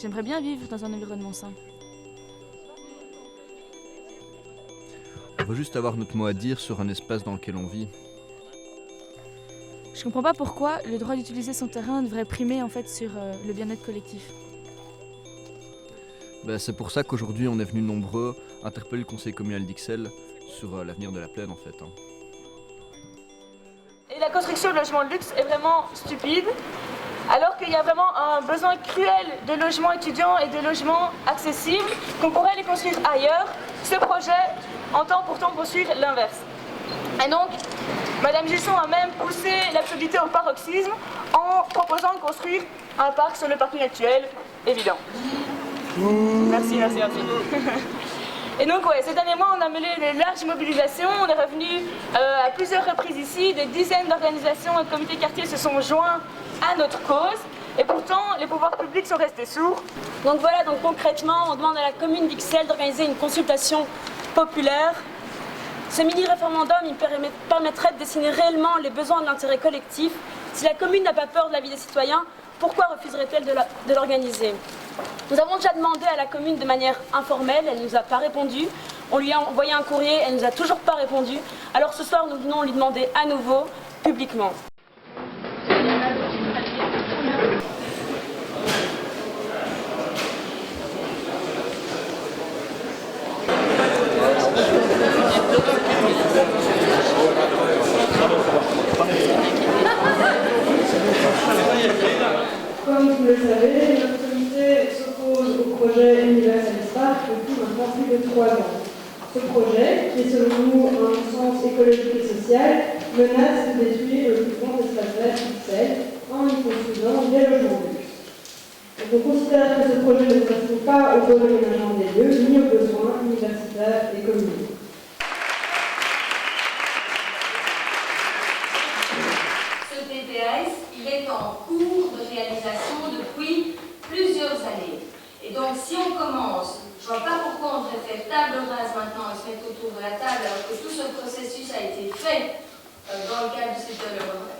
J'aimerais bien vivre dans un environnement sain. On veut juste avoir notre mot à dire sur un espace dans lequel on vit. Je comprends pas pourquoi le droit d'utiliser son terrain devrait primer en fait sur le bien-être collectif. C'est pour ça qu'aujourd'hui on est venu nombreux interpeller le conseil communal d'Ixelles sur l'avenir de la plaine en fait. Et la construction de logements de luxe est vraiment stupide, alors qu'il y a vraiment un besoin cruel de logements étudiants et de logements accessibles, qu'on pourrait les construire ailleurs. Ce projet entend pourtant poursuivre l'inverse. Et donc, Madame Gilson a même poussé l'absurdité au paroxysme en proposant de construire un parc sur le parking actuel, évident. Merci. Et donc, ces derniers mois, on a mené de larges mobilisations. On est revenu à plusieurs reprises ici. Des dizaines d'organisations et de comités quartiers se sont joints à notre cause. Et pourtant, les pouvoirs publics sont restés sourds. Donc voilà, donc concrètement, on demande à la commune d'Ixelles d'organiser une consultation populaire. Ce mini-référendum, il permettrait de dessiner réellement les besoins de l'intérêt collectif. Si la commune n'a pas peur de la vie des citoyens, pourquoi refuserait-elle de l'organiser ? Nous avons déjà demandé à la commune de manière informelle, elle ne nous a pas répondu. On lui a envoyé un courrier, elle ne nous a toujours pas répondu. Alors ce soir, nous venons lui demander à nouveau, publiquement. Comme vous le savez, notre comité s'oppose au projet Universal Spark depuis maintenant plus de 3 ans. Ce projet, qui est selon nous un sens écologique et social, menace de détruire le plus grand espace vert d'Ixelles en y construisant des logements de luxe. On considère que ce projet ne correspond pas au bon aménagement des lieux ni aux besoins universitaires et communaux. Ce PPAS, il est en cours de réalisation depuis plusieurs années. Et donc, si on commence, je ne vois pas pourquoi on devrait faire table rase maintenant et se mettre autour de la table alors que tout ce processus a été fait dans le cadre de cette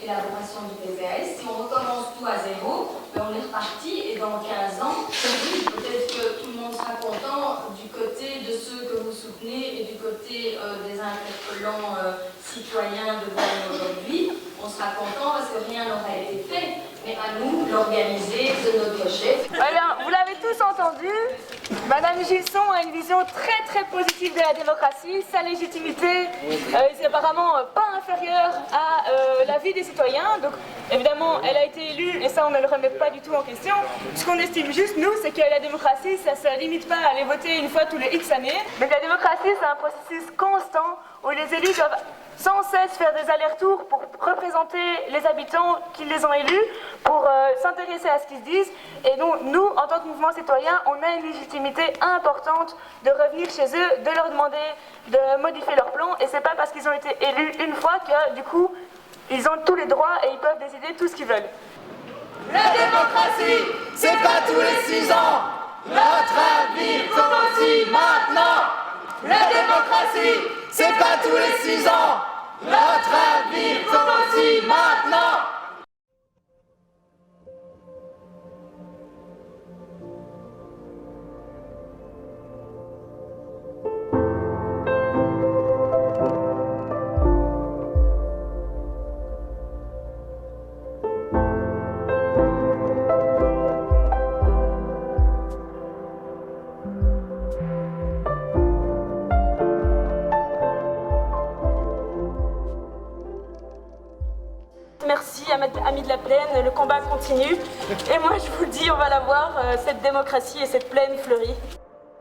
élaboration du PPAS. Si on recommence tout à zéro, on est reparti et dans 15 ans, peut-être que tout le monde sera content du côté de ceux que vous soutenez et du côté des interpellants citoyens de Berne aujourd'hui. On sera content parce que rien n'aura été fait, mais à nous l'organiser de notre chef. Vous l'avez tous entendu, Madame Gilson a une vision très positive de la démocratie. Sa légitimité est apparemment pas inférieure à la vie des citoyens. Donc évidemment, elle a été élue et ça on ne le remet pas du tout en question. Ce qu'on estime juste, nous, c'est que la démocratie, ça ne se limite pas à aller voter une fois tous les X années. Mais la démocratie, c'est un processus constant où les élus doivent sans cesse faire des allers-retours pour représenter les habitants qui les ont élus, pour s'intéresser à ce qu'ils se disent. Et donc, nous, en tant que mouvement citoyen, on a une légitimité importante de revenir chez eux, de leur demander de modifier leur plan. Et c'est pas parce qu'ils ont été élus une fois que, du coup, ils ont tous les droits et ils peuvent décider tout ce qu'ils veulent. La démocratie, c'est pas tous les 6 ans. Notre avis commence maintenant. La démocratie, c'est pas tous les 6 ans. Notre avis commence maintenant. Merci, amis de la plaine, le combat continue. Et moi je vous le dis, on va la voir, cette démocratie et cette plaine fleurie.